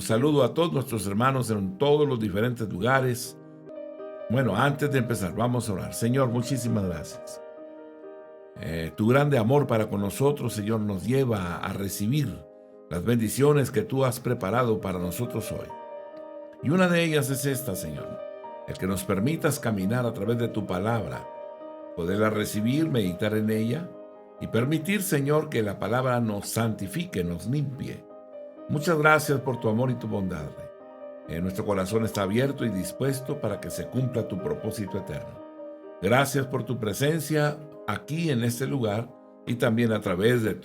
Un saludo a todos nuestros hermanos en todos los diferentes lugares. Bueno, antes de empezar, vamos a orar. Señor, muchísimas gracias. Tu grande amor para con nosotros, Señor, nos lleva a recibir las bendiciones que tú has preparado para nosotros hoy. Y una de ellas es esta, Señor, el que nos permitas caminar a través de tu palabra, poderla recibir, meditar en ella y permitir, Señor, que la palabra nos santifique, nos limpie. Muchas gracias por tu amor y tu bondad, Rey. Nuestro corazón está abierto y dispuesto para que se cumpla tu propósito eterno. Gracias por tu presencia aquí en este lugar y también a través de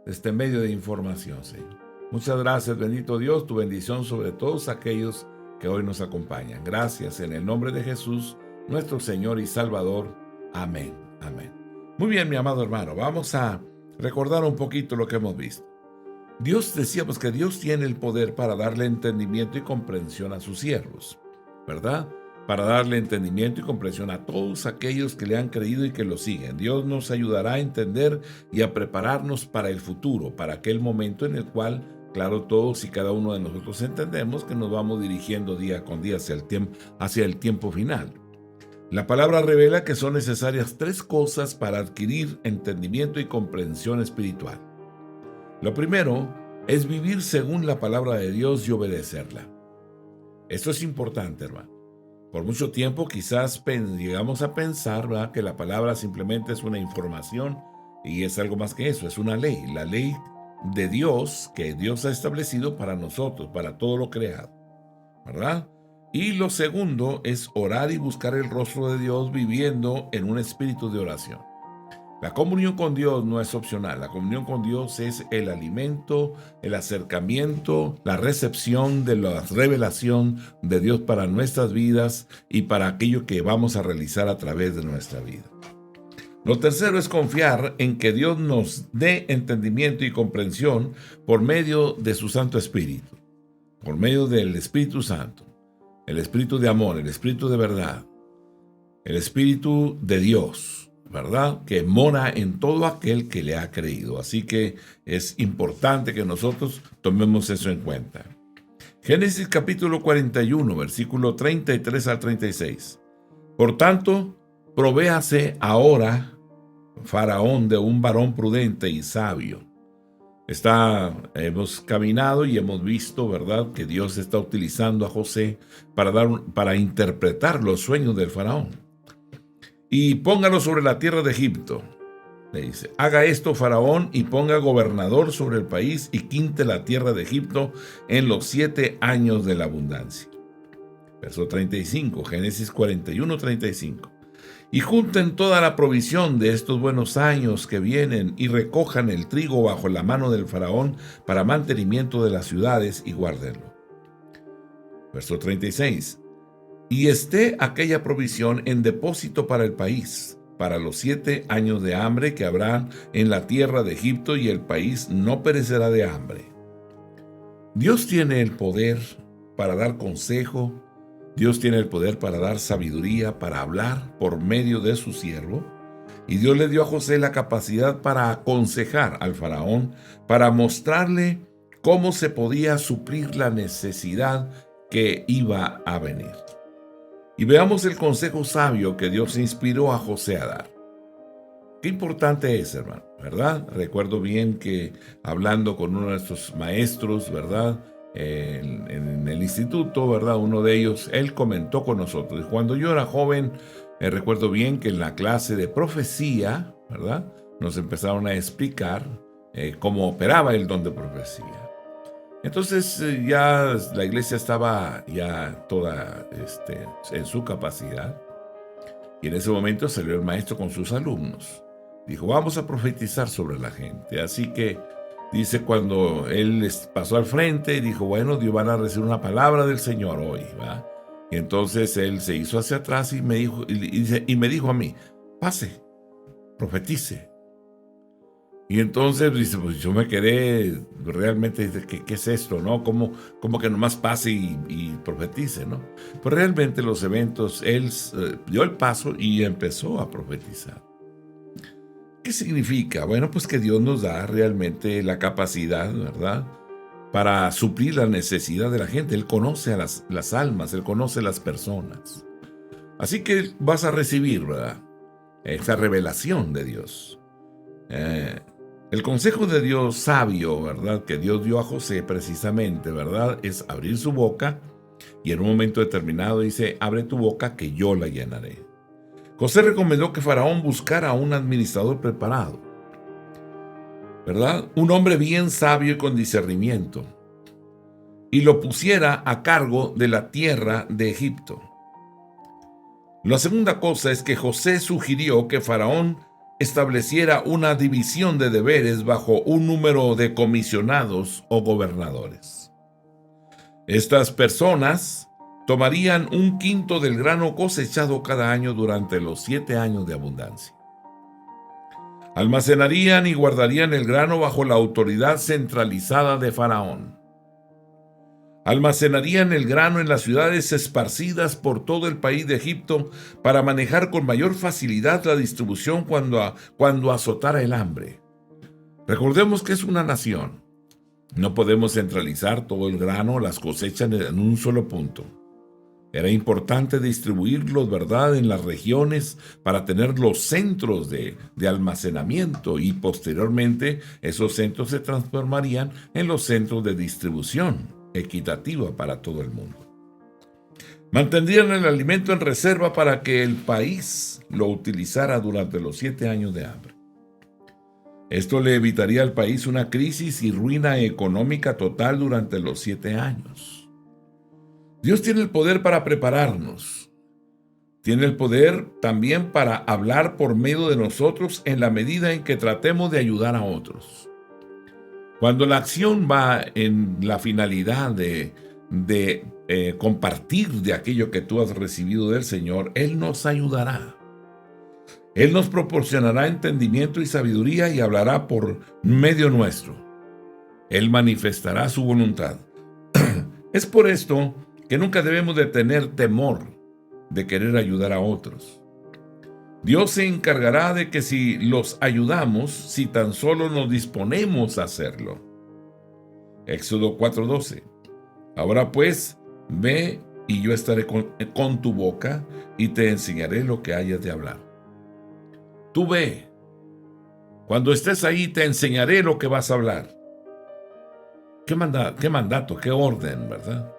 este medio de información, Señor. Muchas gracias, bendito Dios, tu bendición sobre todos aquellos que hoy nos acompañan. Gracias en el nombre de Jesús, nuestro Señor y Salvador. Amén. Amén. Muy bien, mi amado hermano, vamos a recordar un poquito lo que hemos visto. Decíamos que Dios tiene el poder para darle entendimiento y comprensión a sus siervos, ¿verdad? Para darle entendimiento y comprensión a todos aquellos que le han creído y que lo siguen. Dios nos ayudará a entender y a prepararnos para el futuro, para aquel momento en el cual, claro, todos y cada uno de nosotros entendemos que nos vamos dirigiendo día con día hacia el tiempo final. La palabra revela que son necesarias 3 cosas para adquirir entendimiento y comprensión espiritual. Lo primero es vivir según la palabra de Dios y obedecerla. Esto es importante, hermano. Por mucho tiempo quizás llegamos a pensar, ¿verdad?, que la palabra simplemente es una información y es algo más que eso, es una ley, la ley de Dios que Dios ha establecido para nosotros, para todo lo creado, ¿verdad? Y lo segundo es orar y buscar el rostro de Dios viviendo en un espíritu de oración. La comunión con Dios no es opcional. La comunión con Dios es el alimento, el acercamiento, la recepción de la revelación de Dios para nuestras vidas y para aquello que vamos a realizar a través de nuestra vida. Lo tercero es confiar en que Dios nos dé entendimiento y comprensión por medio de su Santo Espíritu, por medio del Espíritu Santo, el Espíritu de amor, el Espíritu de verdad, el Espíritu de Dios, ¿verdad?, que mora en todo aquel que le ha creído. Así que es importante que nosotros tomemos eso en cuenta. Génesis capítulo 41, versículo 33 al 36. Por tanto, provéase ahora Faraón de un varón prudente y sabio. Hemos caminado y hemos visto, ¿verdad?, que Dios está utilizando a José para interpretar los sueños del Faraón. Y póngalo sobre la tierra de Egipto. Le dice, haga esto Faraón y ponga gobernador sobre el país y quinte la tierra de Egipto en los 7 años de la abundancia. Verso 35, Génesis 41, 35. Y junten toda la provisión de estos buenos años que vienen y recojan el trigo bajo la mano del Faraón para mantenimiento de las ciudades y guárdenlo. Verso 36. Y esté aquella provisión en depósito para el país, para los 7 años de hambre que habrá en la tierra de Egipto, y el país no perecerá de hambre. Dios tiene el poder para dar consejo, Dios tiene el poder para dar sabiduría, para hablar por medio de su siervo, y Dios le dio a José la capacidad para aconsejar al Faraón, para mostrarle cómo se podía suplir la necesidad que iba a venir. Y veamos el consejo sabio que Dios inspiró a José a dar. Qué importante es, hermano, ¿verdad? Recuerdo bien que hablando con uno de nuestros maestros, ¿verdad?, en el instituto, ¿verdad?, uno de ellos, él comentó con nosotros. Cuando yo era joven, recuerdo bien que en la clase de profecía, ¿verdad?, nos empezaron a explicar cómo operaba el don de profecía. Entonces ya la iglesia estaba ya toda en su capacidad, y en ese momento salió el maestro con sus alumnos. Dijo, vamos a profetizar sobre la gente. Así que dice, cuando él pasó al frente, dijo, bueno, Dios van a recibir una palabra del Señor hoy, ¿va? Y entonces él se hizo hacia atrás y me dijo a mí, pase, profetice. Y entonces dice, pues yo me quedé realmente, ¿qué es esto, no? ¿Cómo que nomás pase y profetice, no? Pues realmente los eventos, él dio el paso y empezó a profetizar. ¿Qué significa? Bueno, pues que Dios nos da realmente la capacidad, ¿verdad?, para suplir la necesidad de la gente. Él conoce a las almas, Él conoce a las personas. Así que vas a recibir, ¿verdad?, esa revelación de Dios. El consejo de Dios sabio, ¿verdad?, que Dios dio a José precisamente, ¿verdad?, es abrir su boca y en un momento determinado dice: abre tu boca que yo la llenaré. José recomendó que Faraón buscara a un administrador preparado, ¿verdad?, un hombre bien sabio y con discernimiento, y lo pusiera a cargo de la tierra de Egipto. La segunda cosa es que José sugirió que Faraón estableciera una división de deberes bajo un número de comisionados o gobernadores. Estas personas tomarían 1/5 del grano cosechado cada año durante los 7 años de abundancia. Almacenarían y guardarían el grano bajo la autoridad centralizada de Faraón. Almacenarían el grano en las ciudades esparcidas por todo el país de Egipto para manejar con mayor facilidad la distribución cuando azotara el hambre. Recordemos que es una nación. No podemos centralizar todo el grano, las cosechas en un solo punto. Era importante distribuirlos, ¿verdad?, en las regiones para tener los centros de almacenamiento, y posteriormente esos centros se transformarían en los centros de distribución equitativa para todo el mundo. Mantendrían el alimento en reserva para que el país lo utilizara durante los 7 años de hambre. Esto le evitaría al país una crisis y ruina económica total durante los 7 años. Dios tiene el poder para prepararnos. Tiene el poder también para hablar por medio de nosotros en la medida en que tratemos de ayudar a otros. Cuando la acción va en la finalidad de compartir de aquello que tú has recibido del Señor, Él nos ayudará. Él nos proporcionará entendimiento y sabiduría y hablará por medio nuestro. Él manifestará su voluntad. Es por esto que nunca debemos de tener temor de querer ayudar a otros. Dios se encargará de que si los ayudamos, si tan solo nos disponemos a hacerlo. Éxodo 4:12. Ahora pues, ve y yo estaré con tu boca y te enseñaré lo que hayas de hablar. Tú ve. Cuando estés ahí te enseñaré lo que vas a hablar. ¿Qué mandato, qué orden, verdad?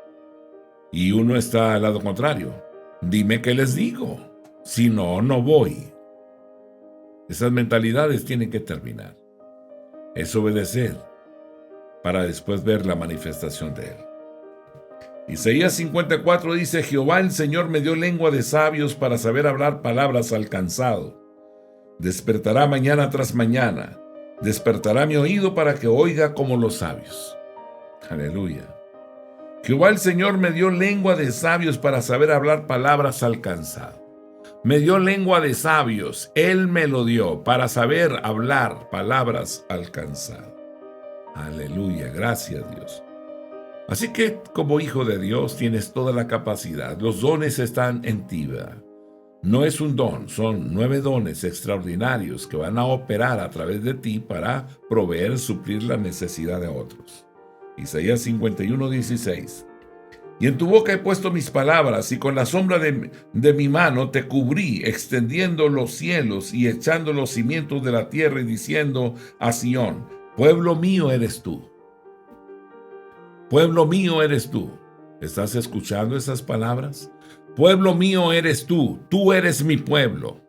Y uno está al lado contrario. Dime qué les digo. Si no, no voy. Esas mentalidades tienen que terminar. Es obedecer para después ver la manifestación de Él. Isaías 54 dice: Jehová el Señor me dio lengua de sabios para saber hablar palabras al cansado. Despertará mañana tras mañana. Despertará mi oído para que oiga como los sabios. Aleluya. Jehová el Señor me dio lengua de sabios para saber hablar palabras al cansado. Me dio lengua de sabios, Él me lo dio para saber hablar palabras al cansado. Aleluya, gracias Dios. Así que como hijo de Dios tienes toda la capacidad, los dones están en ti, ¿verdad? No es un don, son 9 dones extraordinarios que van a operar a través de ti para proveer, suplir la necesidad de otros. Isaías 51:16. Y en tu boca he puesto mis palabras, y con la sombra de mi mano te cubrí, extendiendo los cielos y echando los cimientos de la tierra, y diciendo a Sión: pueblo mío eres tú. Pueblo mío eres tú. ¿Estás escuchando esas palabras? Pueblo mío eres tú eres mi pueblo.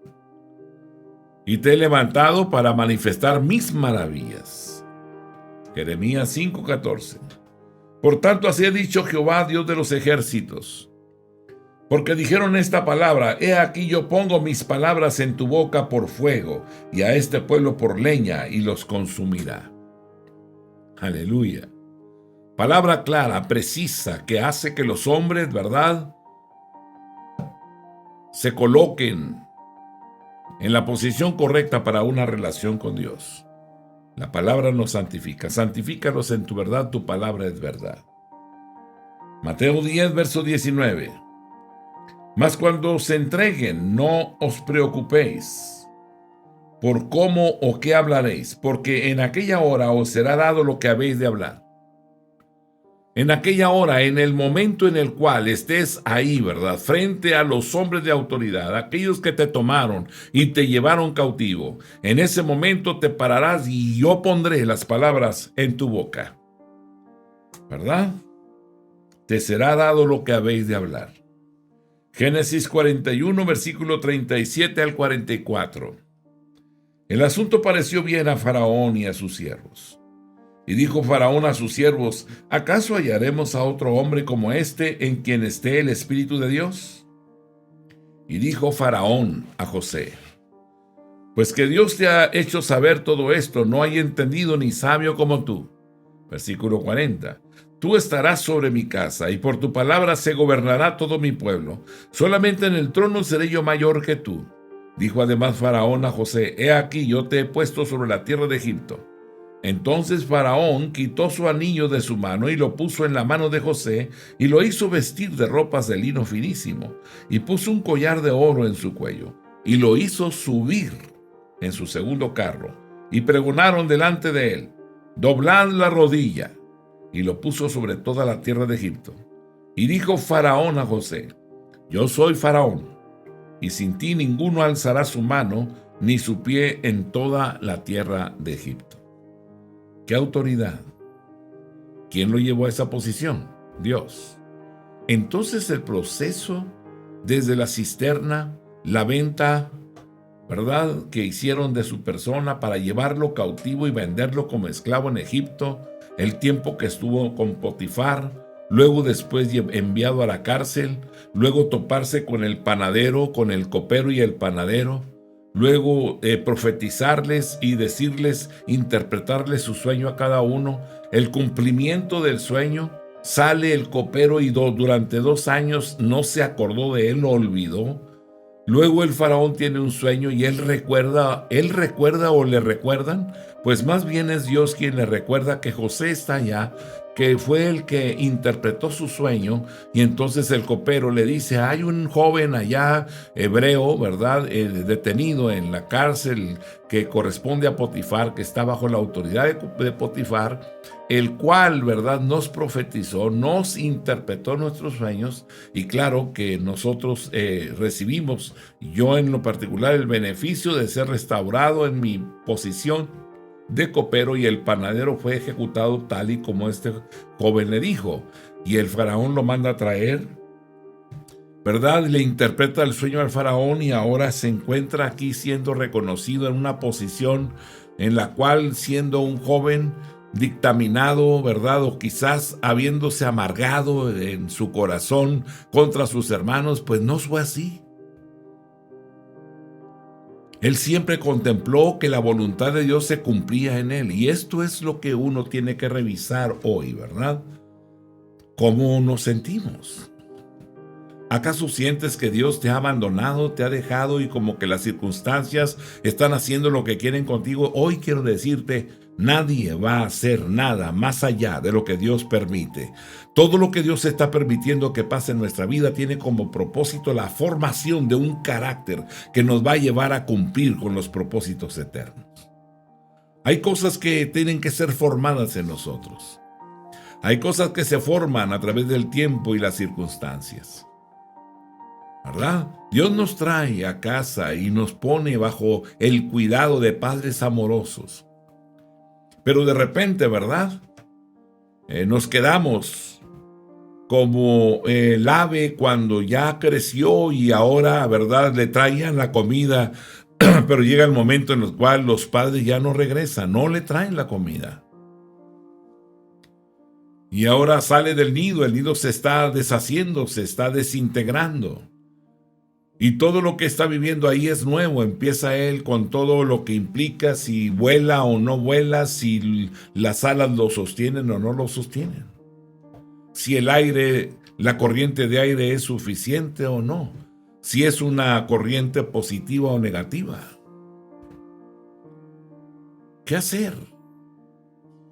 Y te he levantado para manifestar mis maravillas. Jeremías 5:14. Por tanto, así ha dicho Jehová, Dios de los ejércitos. Porque dijeron esta palabra: he aquí yo pongo mis palabras en tu boca por fuego, y a este pueblo por leña, y los consumirá. Aleluya. Palabra clara, precisa, que hace que los hombres, ¿verdad?, se coloquen en la posición correcta para una relación con Dios. La palabra nos santifica. Santifícalos en tu verdad, tu palabra es verdad. Mateo 10, verso 19. Mas cuando se entreguen, no os preocupéis por cómo o qué hablaréis, porque en aquella hora os será dado lo que habéis de hablar. En aquella hora, en el momento en el cual estés ahí, ¿verdad? Frente a los hombres de autoridad, aquellos que te tomaron y te llevaron cautivo, en ese momento te pararás y yo pondré las palabras en tu boca, ¿verdad? Te será dado lo que habéis de hablar. Génesis 41, versículo 37 al 44. El asunto pareció bien a Faraón y a sus siervos. Y dijo Faraón a sus siervos: ¿acaso hallaremos a otro hombre como este en quien esté el Espíritu de Dios? Y dijo Faraón a José: pues que Dios te ha hecho saber todo esto, no hay entendido ni sabio como tú. Versículo 40. Tú estarás sobre mi casa, y por tu palabra se gobernará todo mi pueblo. Solamente en el trono seré yo mayor que tú. Dijo además Faraón a José: he aquí, yo te he puesto sobre la tierra de Egipto. Entonces Faraón quitó su anillo de su mano y lo puso en la mano de José, y lo hizo vestir de ropas de lino finísimo, y puso un collar de oro en su cuello, y lo hizo subir en su segundo carro, y pregonaron delante de él: doblad la rodilla, y lo puso sobre toda la tierra de Egipto. Y dijo Faraón a José: yo soy Faraón, y sin ti ninguno alzará su mano ni su pie en toda la tierra de Egipto. ¿Qué autoridad? ¿Quién lo llevó a esa posición? Dios. Entonces el proceso desde la cisterna, la venta, ¿verdad?, que hicieron de su persona para llevarlo cautivo y venderlo como esclavo en Egipto, el tiempo que estuvo con Potifar, luego después enviado a la cárcel, luego toparse con el panadero, con el copero y el panadero, luego profetizarles y decirles, interpretarles su sueño a cada uno, el cumplimiento del sueño. Sale el copero y durante 2 años no se acordó de él, lo olvidó. Luego el faraón tiene un sueño y él recuerda o le recuerdan, pues más bien es Dios quien le recuerda que José está allá, que fue el que interpretó su sueño, y entonces el copero le dice: hay un joven allá, hebreo, ¿verdad?, detenido en la cárcel que corresponde a Potifar, que está bajo la autoridad de Potifar, el cual, ¿verdad?, nos profetizó, nos interpretó nuestros sueños, y claro que nosotros recibimos, yo en lo particular, el beneficio de ser restaurado en mi posición de copero, y el panadero fue ejecutado tal y como este joven le dijo. Y el faraón lo manda a traer, ¿verdad? Le interpreta el sueño al faraón, y ahora se encuentra aquí siendo reconocido en una posición en la cual, siendo un joven dictaminado, ¿verdad?, o quizás habiéndose amargado en su corazón contra sus hermanos, pues no fue así. Él siempre contempló que la voluntad de Dios se cumplía en él, y esto es lo que uno tiene que revisar hoy, ¿verdad? ¿Cómo nos sentimos? ¿Acaso sientes que Dios te ha abandonado, te ha dejado, y como que las circunstancias están haciendo lo que quieren contigo? Hoy quiero decirte: nadie va a hacer nada más allá de lo que Dios permite. Todo lo que Dios está permitiendo que pase en nuestra vida tiene como propósito la formación de un carácter que nos va a llevar a cumplir con los propósitos eternos. Hay cosas que tienen que ser formadas en nosotros. Hay cosas que se forman a través del tiempo y las circunstancias, ¿verdad? Dios nos trae a casa y nos pone bajo el cuidado de padres amorosos. Pero de repente, ¿verdad?, nos quedamos como el ave cuando ya creció y ahora, ¿verdad?, le traían la comida, pero llega el momento en el cual los padres ya no regresan, no le traen la comida. Y ahora sale del nido, el nido se está deshaciendo, se está desintegrando. Y todo lo que está viviendo ahí es nuevo. Empieza él con todo lo que implica, si vuela o no vuela, si las alas lo sostienen o no lo sostienen, si el aire, la corriente de aire es suficiente o no, si es una corriente positiva o negativa. ¿Qué hacer?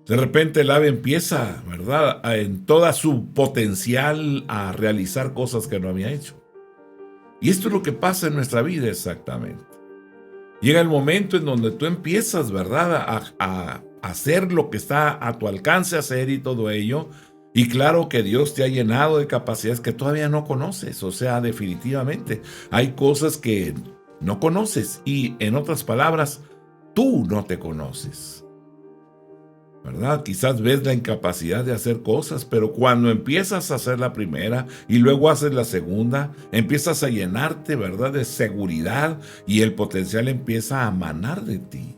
De repente el ave empieza, ¿verdad?, en toda su potencial a realizar cosas que no había hecho. Y esto es lo que pasa en nuestra vida exactamente. Llega el momento en donde tú empiezas, ¿verdad?, a hacer lo que está a tu alcance hacer y todo ello, Y claro que Dios te ha llenado de capacidades que todavía no conoces. O sea, definitivamente hay cosas que no conoces y, en otras palabras, tú no te conoces, ¿verdad? Quizás ves la incapacidad de hacer cosas, pero cuando empiezas a hacer la primera y luego haces la segunda, empiezas a llenarte, ¿verdad?, de seguridad, y el potencial empieza a manar de ti,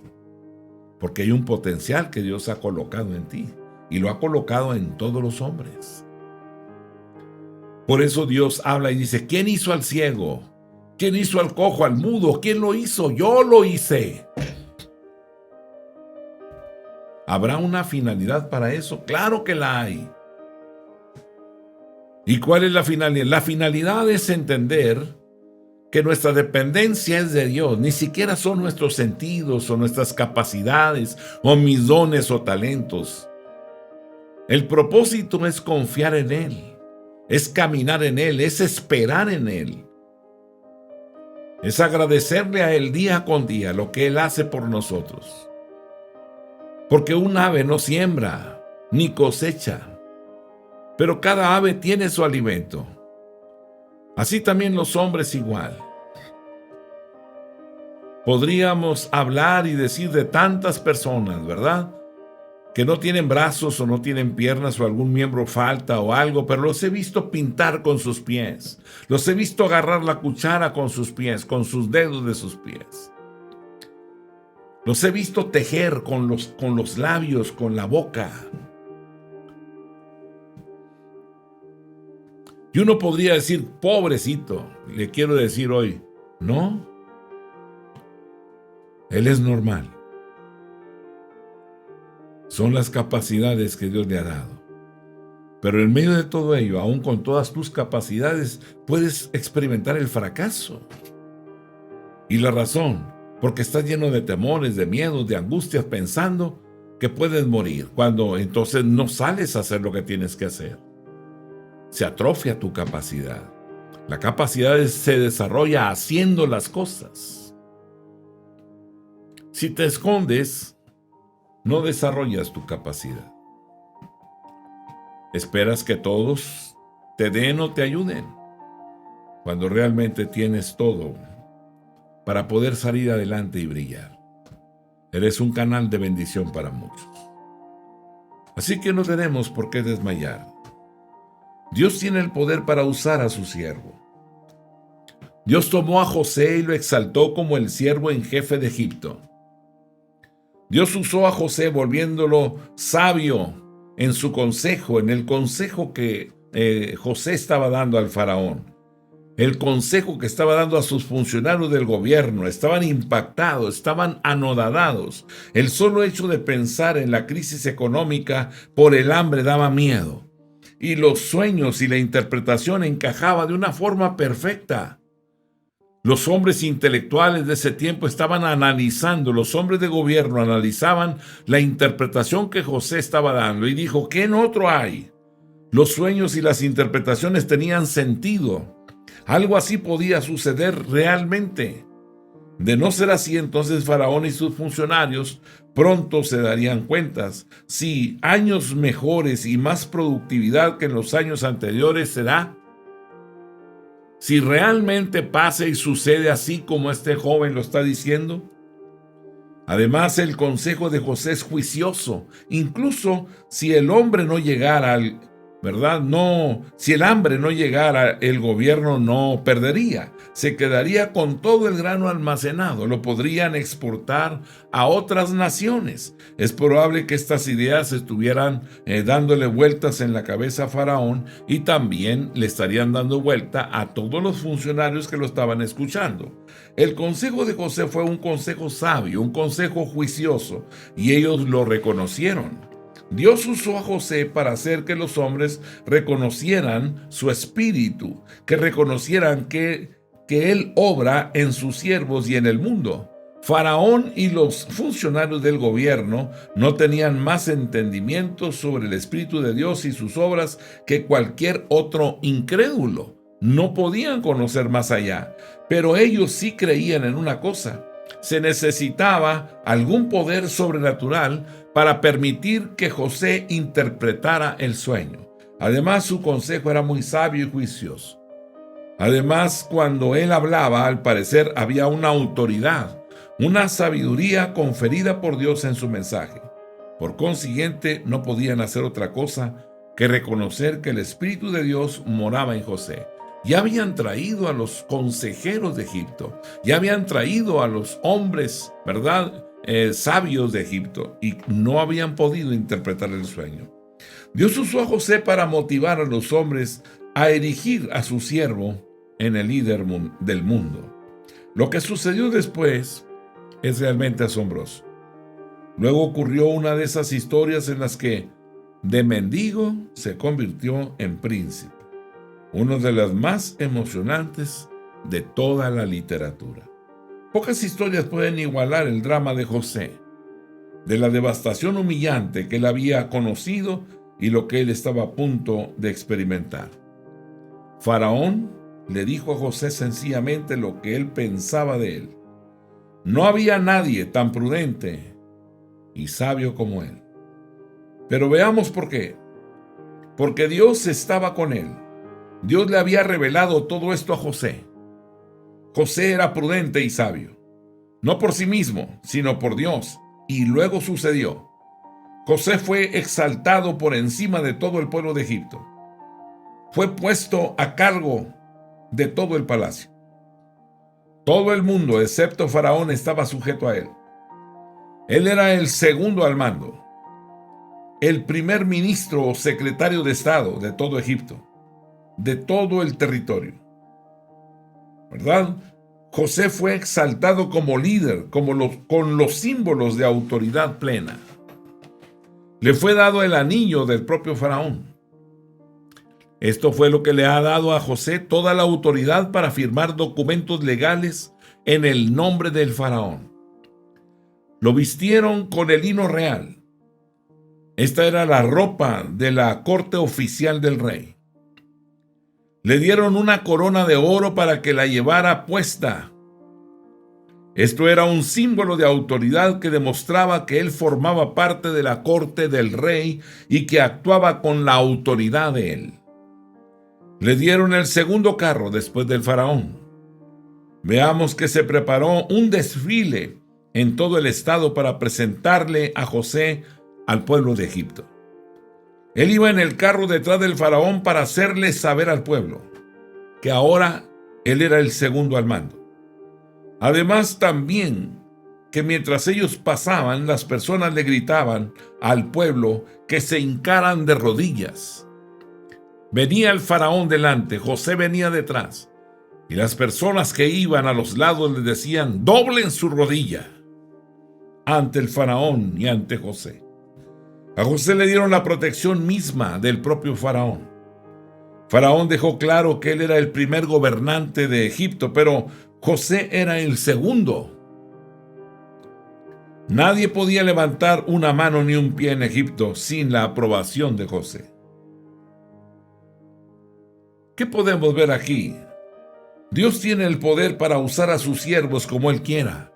porque hay un potencial que Dios ha colocado en ti y lo ha colocado en todos los hombres. Por eso Dios habla y dice: ¿quién hizo al ciego? ¿Quién hizo al cojo, al mudo? ¿Quién lo hizo? Yo lo hice. ¿Habrá una finalidad para eso? Claro que la hay. ¿Y cuál es la finalidad? La finalidad es entender que nuestra dependencia es de Dios. Ni siquiera son nuestros sentidos o nuestras capacidades o mis dones o talentos. El propósito es confiar en Él, es caminar en Él, es esperar en Él, es agradecerle a Él día con día lo que Él hace por nosotros. Porque un ave no siembra ni cosecha, pero cada ave tiene su alimento. Así también los hombres igual. Podríamos hablar y decir de tantas personas, ¿verdad?, que no tienen brazos o no tienen piernas o algún miembro falta o algo, pero los he visto pintar con sus pies. Los he visto agarrar la cuchara con sus pies, con sus dedos de sus pies. Los he visto tejer con los labios, con la boca. Y uno podría decir: pobrecito. Le quiero decir hoy: no, él es normal. Son las capacidades que Dios le ha dado. Pero en medio de todo ello, aún con todas tus capacidades, puedes experimentar el fracaso. Y la razón, porque estás lleno de temores, de miedos, de angustias, pensando que puedes morir, cuando entonces no sales a hacer lo que tienes que hacer. Se atrofia tu capacidad. La capacidad se desarrolla haciendo las cosas. Si te escondes, no desarrollas tu capacidad. Esperas que todos te den o te ayuden, cuando realmente tienes todo para poder salir adelante y brillar. Eres un canal de bendición para muchos. Así que no tenemos por qué desmayar. Dios tiene el poder para usar a su siervo. Dios tomó a José y lo exaltó como el siervo en jefe de Egipto. Dios usó a José volviéndolo sabio en su consejo, en el consejo que José estaba dando al faraón. El consejo que estaba dando a sus funcionarios del gobierno. Estaban impactados, estaban anodadados. El solo hecho de pensar en la crisis económica por el hambre daba miedo. Y los sueños y la interpretación encajaba de una forma perfecta. Los hombres intelectuales de ese tiempo estaban analizando, los hombres de gobierno analizaban la interpretación que José estaba dando y dijo: ¿qué en otro hay? Los sueños y las interpretaciones tenían sentido. Algo así podía suceder realmente. De no ser así, entonces Faraón y sus funcionarios pronto se darían cuentas si años mejores y más productividad que en los años anteriores se da. Si realmente pasa y sucede así como este joven lo está diciendo. Además, el consejo de José es juicioso. Incluso si el hombre no llegara al, ¿verdad? No, si el hambre no llegara, el gobierno no perdería. Se quedaría con todo el grano almacenado. Lo podrían exportar a otras naciones. Es probable que estas ideas estuvieran dándole vueltas en la cabeza a Faraón, y también le estarían dando vuelta a todos los funcionarios que lo estaban escuchando. El consejo de José fue un consejo sabio, un consejo juicioso, y ellos lo reconocieron. Dios usó a José para hacer que los hombres reconocieran su espíritu, que reconocieran que Él obra en sus siervos y en el mundo. Faraón y los funcionarios del gobierno no tenían más entendimiento sobre el Espíritu de Dios y sus obras que cualquier otro incrédulo. No podían conocer más allá, pero ellos sí creían en una cosa: se necesitaba algún poder sobrenatural para permitir que José interpretara el sueño. Además, su consejo era muy sabio y juicioso. Además, cuando él hablaba, al parecer había una autoridad, una sabiduría conferida por Dios en su mensaje. Por consiguiente, no podían hacer otra cosa que reconocer que el Espíritu de Dios moraba en José. Ya habían traído a los consejeros de Egipto, ya habían traído a los hombres, ¿verdad?, sabios de Egipto, y no habían podido interpretar el sueño. Dios usó a José para motivar a los hombres a erigir a su siervo en el líder del mundo. Lo que sucedió después es realmente asombroso. Luego ocurrió una de esas historias en las que de mendigo se convirtió en príncipe, una de las más emocionantes de toda la literatura. Pocas historias pueden igualar el drama de José, de la devastación humillante que él había conocido y lo que él estaba a punto de experimentar. Faraón le dijo a José sencillamente lo que él pensaba de él. No había nadie tan prudente y sabio como él. Pero veamos por qué. Porque Dios estaba con él. Dios le había revelado todo esto a José. José era prudente y sabio, no por sí mismo, sino por Dios. Y luego sucedió. José fue exaltado por encima de todo el pueblo de Egipto. Fue puesto a cargo de todo el palacio. Todo el mundo, excepto Faraón, estaba sujeto a él. Él era el segundo al mando, el primer ministro o secretario de Estado de todo Egipto, de todo el territorio. ¿Verdad? José fue exaltado como líder, con los símbolos de autoridad plena. Le fue dado el anillo del propio Faraón. Esto fue lo que le ha dado a José toda la autoridad para firmar documentos legales en el nombre del Faraón. Lo vistieron con el lino real. Esta era la ropa de la corte oficial del rey. Le dieron una corona de oro para que la llevara puesta. Esto era un símbolo de autoridad que demostraba que él formaba parte de la corte del rey y que actuaba con la autoridad de él. Le dieron el segundo carro después del faraón. Veamos que se preparó un desfile en todo el estado para presentarle a José al pueblo de Egipto. Él iba en el carro detrás del faraón para hacerle saber al pueblo que ahora él era el segundo al mando. Además, también que mientras ellos pasaban, las personas le gritaban al pueblo que se hincaran de rodillas. Venía el faraón delante, José venía detrás, y las personas que iban a los lados le decían: doblen su rodilla ante el faraón y ante José. A José le dieron la protección misma del propio faraón. Faraón dejó claro que él era el primer gobernante de Egipto, pero José era el segundo. Nadie podía levantar una mano ni un pie en Egipto sin la aprobación de José. ¿Qué podemos ver aquí? Dios tiene el poder para usar a sus siervos como Él quiera.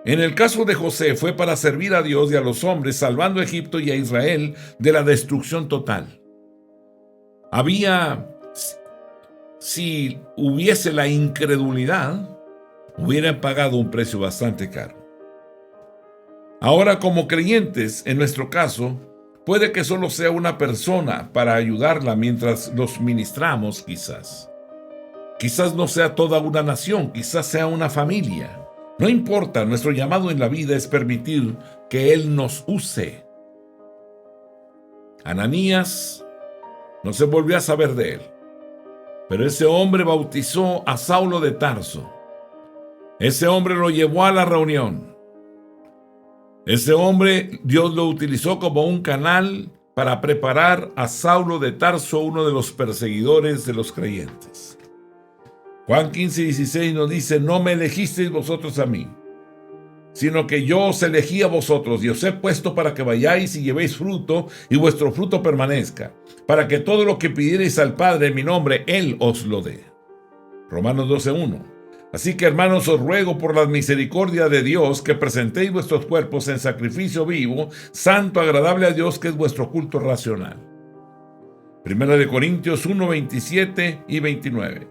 En el caso de José fue para servir a Dios y a los hombres, salvando a Egipto y a Israel de la destrucción total. Si hubiese la incredulidad, hubieran pagado un precio bastante caro. Ahora, como creyentes, en nuestro caso, puede que solo sea una persona para ayudarla mientras los ministramos, quizás. Quizás no sea toda una nación, quizás sea una familia. No importa, nuestro llamado en la vida es permitir que Él nos use. Ananías no se volvió a saber de él, pero ese hombre bautizó a Saulo de Tarso. Ese hombre lo llevó a la reunión. Ese hombre Dios lo utilizó como un canal para preparar a Saulo de Tarso, uno de los perseguidores de los creyentes. Juan 15:16 nos dice: no me elegisteis vosotros a mí, sino que yo os elegí a vosotros y os he puesto para que vayáis y llevéis fruto y vuestro fruto permanezca, para que todo lo que pidierais al Padre en mi nombre, Él os lo dé. Romanos 12:1. Así que, hermanos, os ruego por la misericordia de Dios que presentéis vuestros cuerpos en sacrificio vivo, santo, agradable a Dios, que es vuestro culto racional. Primera de Corintios 1, 27 y 29.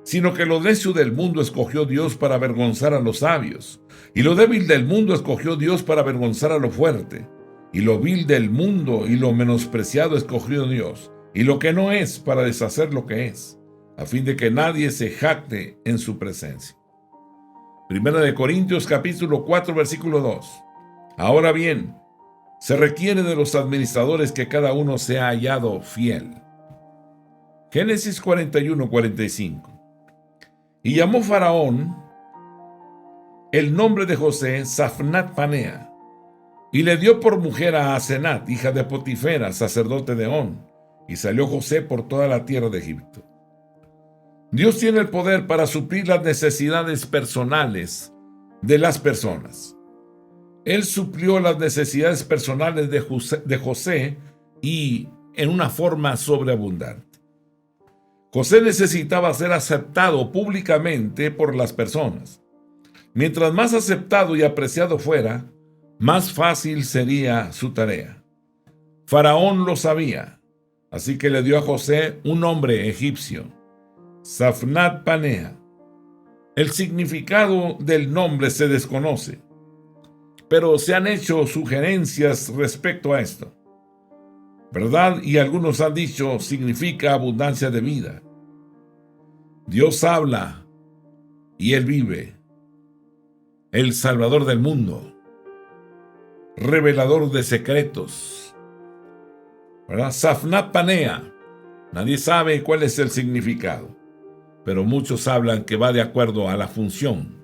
Sino que lo necio del mundo escogió Dios para avergonzar a los sabios, y lo débil del mundo escogió Dios para avergonzar a lo fuerte, y lo vil del mundo y lo menospreciado escogió Dios, y lo que no es para deshacer lo que es, a fin de que nadie se jacte en su presencia. Primera de Corintios capítulo 4 versículo 2. Ahora bien, se requiere de los administradores que cada uno sea hallado fiel. Génesis 41, 45. Y llamó Faraón el nombre de José Safnat Panea, y le dio por mujer a Asenat, hija de Potifera, sacerdote de On, y salió José por toda la tierra de Egipto. Dios tiene el poder para suplir las necesidades personales de las personas. Él suplió las necesidades personales de José y en una forma sobreabundante. José necesitaba ser aceptado públicamente por las personas. Mientras más aceptado y apreciado fuera, más fácil sería su tarea. Faraón lo sabía, así que le dio a José un nombre egipcio, Safnat Panea. El significado del nombre se desconoce, pero se han hecho sugerencias respecto a esto, ¿verdad? Y algunos han dicho significa abundancia de vida. Dios habla y Él vive. El Salvador del mundo, revelador de secretos, ¿verdad? Safnat Panea. Nadie sabe cuál es el significado, pero muchos hablan que va de acuerdo a la función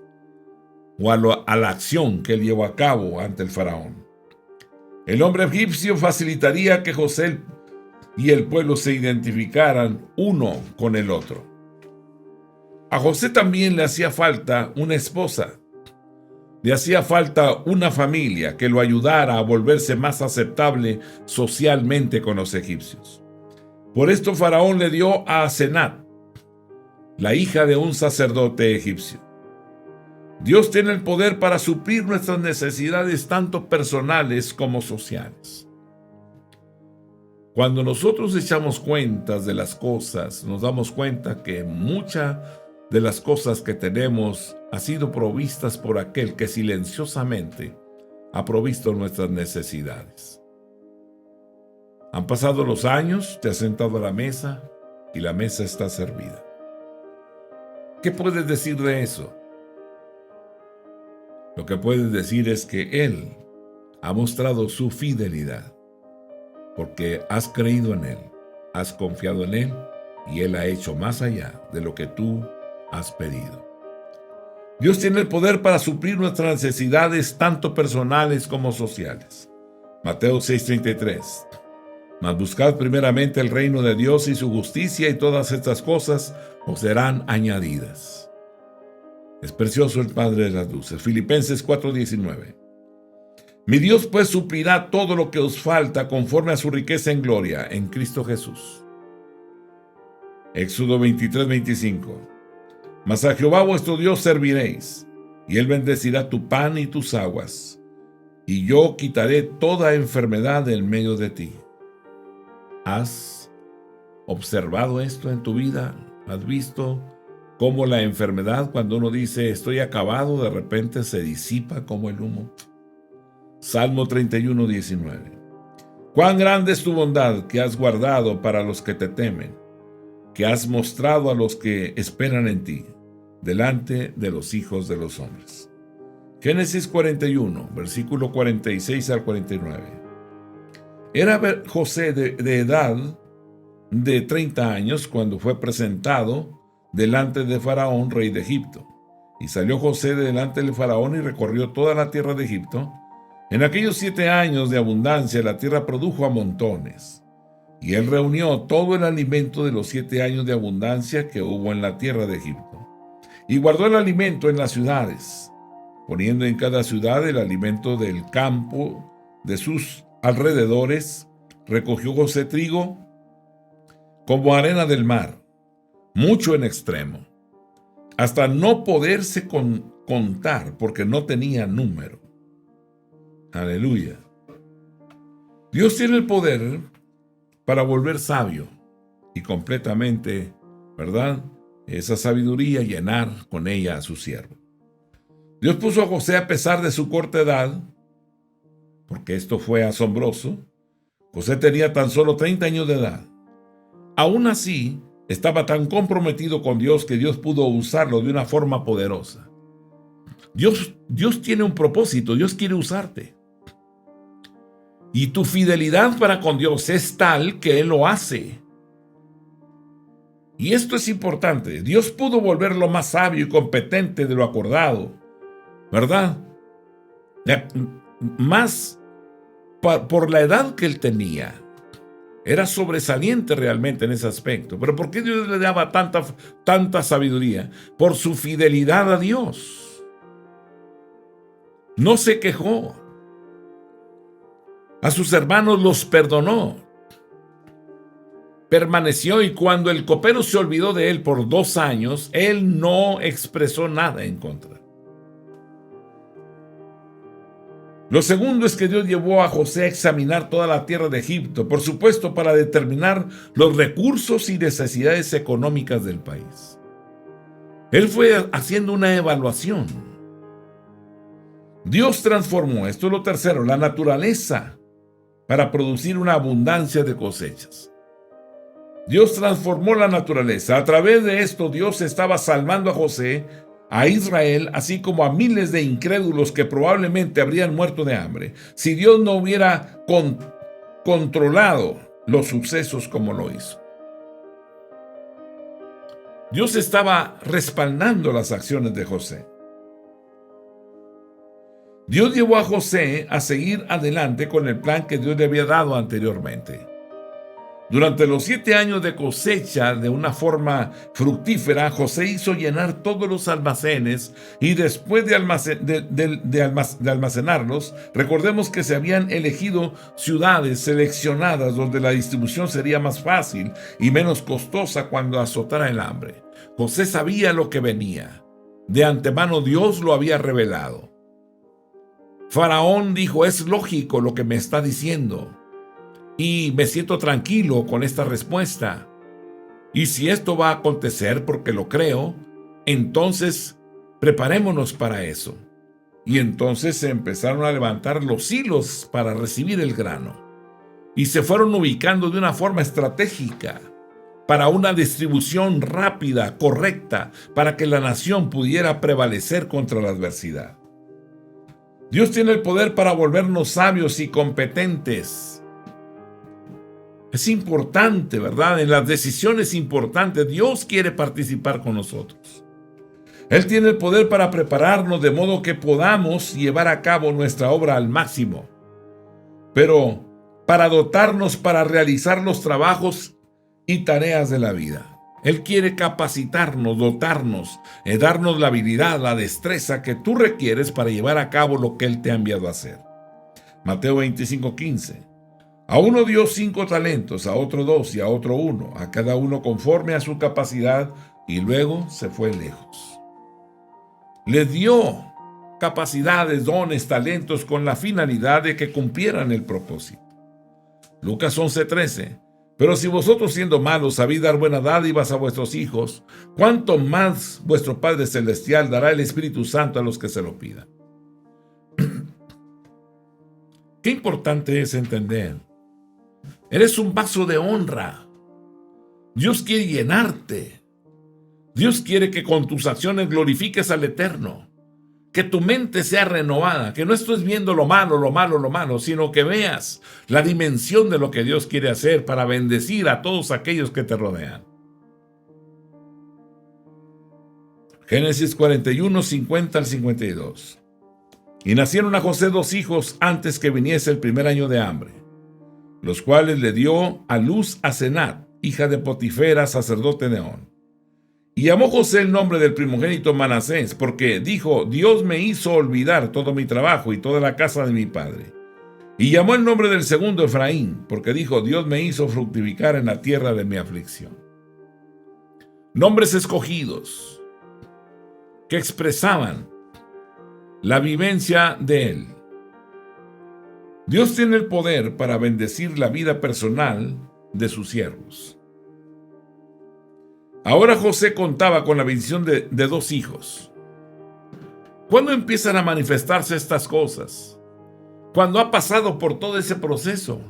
o a la acción que él llevó a cabo ante el faraón. El hombre egipcio facilitaría que José y el pueblo se identificaran uno con el otro. A José también le hacía falta una esposa. Le hacía falta una familia que lo ayudara a volverse más aceptable socialmente con los egipcios. Por esto Faraón le dio a Asenat, la hija de un sacerdote egipcio. Dios tiene el poder para suplir nuestras necesidades tanto personales como sociales. Cuando nosotros echamos cuentas de las cosas, nos damos cuenta que muchas de las cosas que tenemos han sido provistas por aquel que silenciosamente ha provisto nuestras necesidades. Han pasado los años, te has sentado a la mesa y la mesa está servida. ¿Qué puedes decir de eso? Lo que puedes decir es que Él ha mostrado su fidelidad, porque has creído en Él, has confiado en Él y Él ha hecho más allá de lo que tú has pedido. Dios tiene el poder para suplir nuestras necesidades tanto personales como sociales. Mateo 6:33. Mas buscad primeramente el reino de Dios y su justicia, y todas estas cosas os serán añadidas. Es precioso el Padre de las luces. Filipenses 4:19. Mi Dios pues suplirá todo lo que os falta conforme a su riqueza en gloria en Cristo Jesús. Éxodo 23:25. Mas a Jehová vuestro Dios serviréis, y Él bendecirá tu pan y tus aguas, y yo quitaré toda enfermedad en medio de ti. ¿Has observado esto en tu vida? ¿Has visto cómo la enfermedad, cuando uno dice estoy acabado, de repente se disipa como el humo? Salmo 31:19. Cuán grande es tu bondad que has guardado para los que te temen, que has mostrado a los que esperan en ti, delante de los hijos de los hombres. Génesis 41, versículo 46 al 49. Era José de edad de 30 años cuando fue presentado delante de Faraón, rey de Egipto. Y salió José de delante del Faraón y recorrió toda la tierra de Egipto. En aquellos 7 años de abundancia la tierra produjo a montones. Y él reunió todo el alimento de los 7 años de abundancia que hubo en la tierra de Egipto. Y guardó el alimento en las ciudades, poniendo en cada ciudad el alimento del campo de sus alrededores. Recogió José trigo como arena del mar, mucho en extremo, hasta no poderse contar porque no tenía número. Aleluya. Dios tiene el poder para volver sabio y completamente, ¿verdad?, esa sabiduría, llenar con ella a su siervo. Dios puso a José a pesar de su corta edad, porque esto fue asombroso. José tenía tan solo 30 años de edad. Aún así, estaba tan comprometido con Dios que Dios pudo usarlo de una forma poderosa. Dios tiene un propósito, Dios quiere usarte. Y tu fidelidad para con Dios es tal que Él lo hace. Y esto es importante. Dios pudo volverlo más sabio y competente de lo acordado, ¿verdad? Más por la edad que él tenía. Era sobresaliente realmente en ese aspecto. Pero ¿por qué Dios le daba tanta sabiduría? Por su fidelidad a Dios. No se quejó. A sus hermanos los perdonó. Permaneció, y cuando el copero se olvidó de él por 2 años, él no expresó nada en contra. Lo segundo es que Dios llevó a José a examinar toda la tierra de Egipto, por supuesto para determinar los recursos y necesidades económicas del país. Él fue haciendo una evaluación. Dios transformó, esto es lo tercero, la naturaleza para producir una abundancia de cosechas. Dios transformó la naturaleza. A través de esto, Dios estaba salvando a José, a Israel, así como a miles de incrédulos que probablemente habrían muerto de hambre si Dios no hubiera controlado los sucesos como lo hizo. Dios estaba respaldando las acciones de José. Dios llevó a José a seguir adelante con el plan que Dios le había dado anteriormente. Durante los 7 años de cosecha de una forma fructífera, José hizo llenar todos los almacenes, y después de almacenarlos, recordemos que se habían elegido ciudades seleccionadas donde la distribución sería más fácil y menos costosa cuando azotara el hambre. José sabía lo que venía. De antemano Dios lo había revelado. Faraón dijo: es lógico lo que me está diciendo. Y me siento tranquilo con esta respuesta. Y si esto va a acontecer, porque lo creo, entonces preparémonos para eso. Y entonces se empezaron a levantar los hilos para recibir el grano. Y se fueron ubicando de una forma estratégica para una distribución rápida, correcta, para que la nación pudiera prevalecer contra la adversidad. Dios tiene el poder para volvernos sabios y competentes. Es importante, ¿verdad? En las decisiones importantes, Dios quiere participar con nosotros. Él tiene el poder para prepararnos de modo que podamos llevar a cabo nuestra obra al máximo. Pero para dotarnos para realizar los trabajos y tareas de la vida. Él quiere capacitarnos, dotarnos, darnos la habilidad, la destreza que tú requieres para llevar a cabo lo que Él te ha enviado a hacer. Mateo 25:15. A uno dio 5 talentos, a otro 2 y a otro 1, a cada uno conforme a su capacidad, y luego se fue lejos. Les dio capacidades, dones, talentos con la finalidad de que cumplieran el propósito. Lucas 11:13. Pero si vosotros, siendo malos, sabéis dar buenas dádivas a vuestros hijos, ¿cuánto más vuestro Padre Celestial dará el Espíritu Santo a los que se lo pidan? Qué importante es entender. Eres un vaso de honra. Dios quiere llenarte. Dios quiere que con tus acciones glorifiques al Eterno. Que tu mente sea renovada. Que no estés viendo lo malo, sino que veas la dimensión de lo que Dios quiere hacer para bendecir a todos aquellos que te rodean. Génesis 41, 50 al 52. Y nacieron a José 2 hijos antes que viniese el primer año de hambre, los cuales le dio a luz a Senat, hija de Potifera, sacerdote de On. Y llamó José el nombre del primogénito Manasés, porque dijo: Dios me hizo olvidar todo mi trabajo y toda la casa de mi padre. Y llamó el nombre del segundo Efraín, porque dijo: Dios me hizo fructificar en la tierra de mi aflicción. Nombres escogidos que expresaban la vivencia de él. Dios tiene el poder para bendecir la vida personal de sus siervos. Ahora José contaba con la bendición de 2 hijos. ¿Cuándo empiezan a manifestarse estas cosas? Cuando ha pasado por todo ese proceso.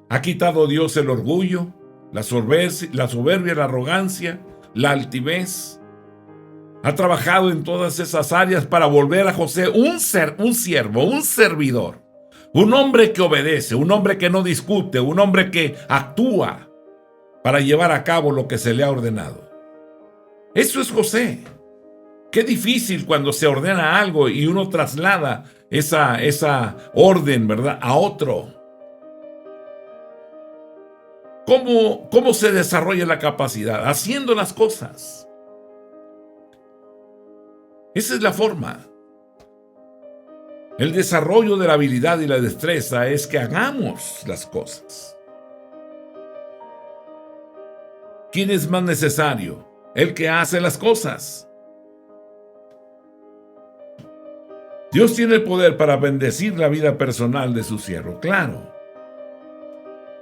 Ha quitado Dios el orgullo, la soberbia, la arrogancia, la altivez. Ha trabajado en todas esas áreas para volver a José un siervo, un servidor, un hombre que obedece, un hombre que no discute, un hombre que actúa para llevar a cabo lo que se le ha ordenado. Eso es José. Qué difícil cuando se ordena algo y uno traslada esa orden, ¿verdad?, a otro. ¿Cómo se desarrolla la capacidad? Haciendo las cosas. Esa es la forma. El desarrollo de la habilidad y la destreza es que hagamos las cosas. ¿Quién es más necesario? El que hace las cosas. Dios tiene el poder para bendecir la vida personal de su siervo, claro.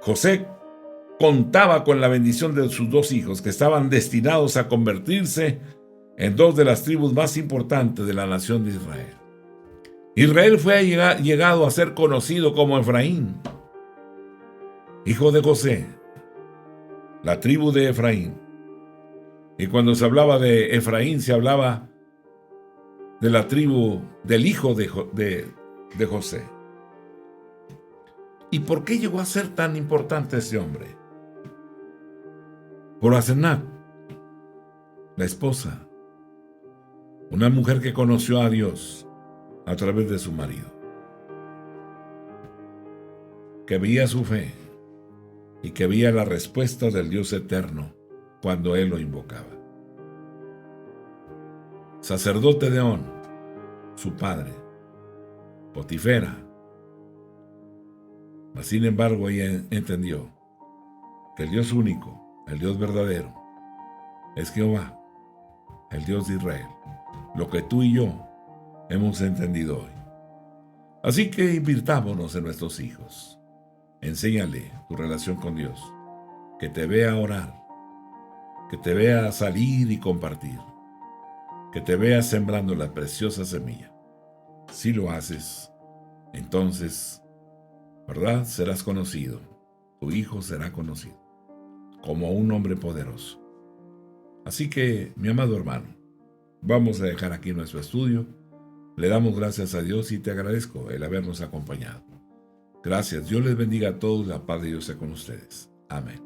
José contaba con la bendición de sus 2 hijos, que estaban destinados a convertirse en 2 de las tribus más importantes de la nación de Israel. Israel fue llegado a ser conocido como Efraín, hijo de José, la tribu de Efraín. Y cuando se hablaba de Efraín, se hablaba de la tribu del hijo de José. ¿Y por qué llegó a ser tan importante ese hombre? Por Asenat, la esposa, una mujer que conoció a Dios a través de su marido, que veía su fe y que veía la respuesta del Dios eterno cuando él lo invocaba. Sacerdote de On, su padre, Potifera. Mas sin embargo ella entendió que el Dios único, el Dios verdadero, es Jehová, el Dios de Israel, lo que tú y yo hemos entendido hoy. Así que invirtámonos en nuestros hijos. Enséñale tu relación con Dios, que te vea orar, que te vea salir y compartir, que te vea sembrando la preciosa semilla. Si lo haces, entonces, ¿verdad?, serás conocido. Tu hijo será conocido como un hombre poderoso. Así que, mi amado hermano, vamos a dejar aquí nuestro estudio. Le damos gracias a Dios y te agradezco el habernos acompañado. Gracias. Dios les bendiga a todos. La paz de Dios sea con ustedes. Amén.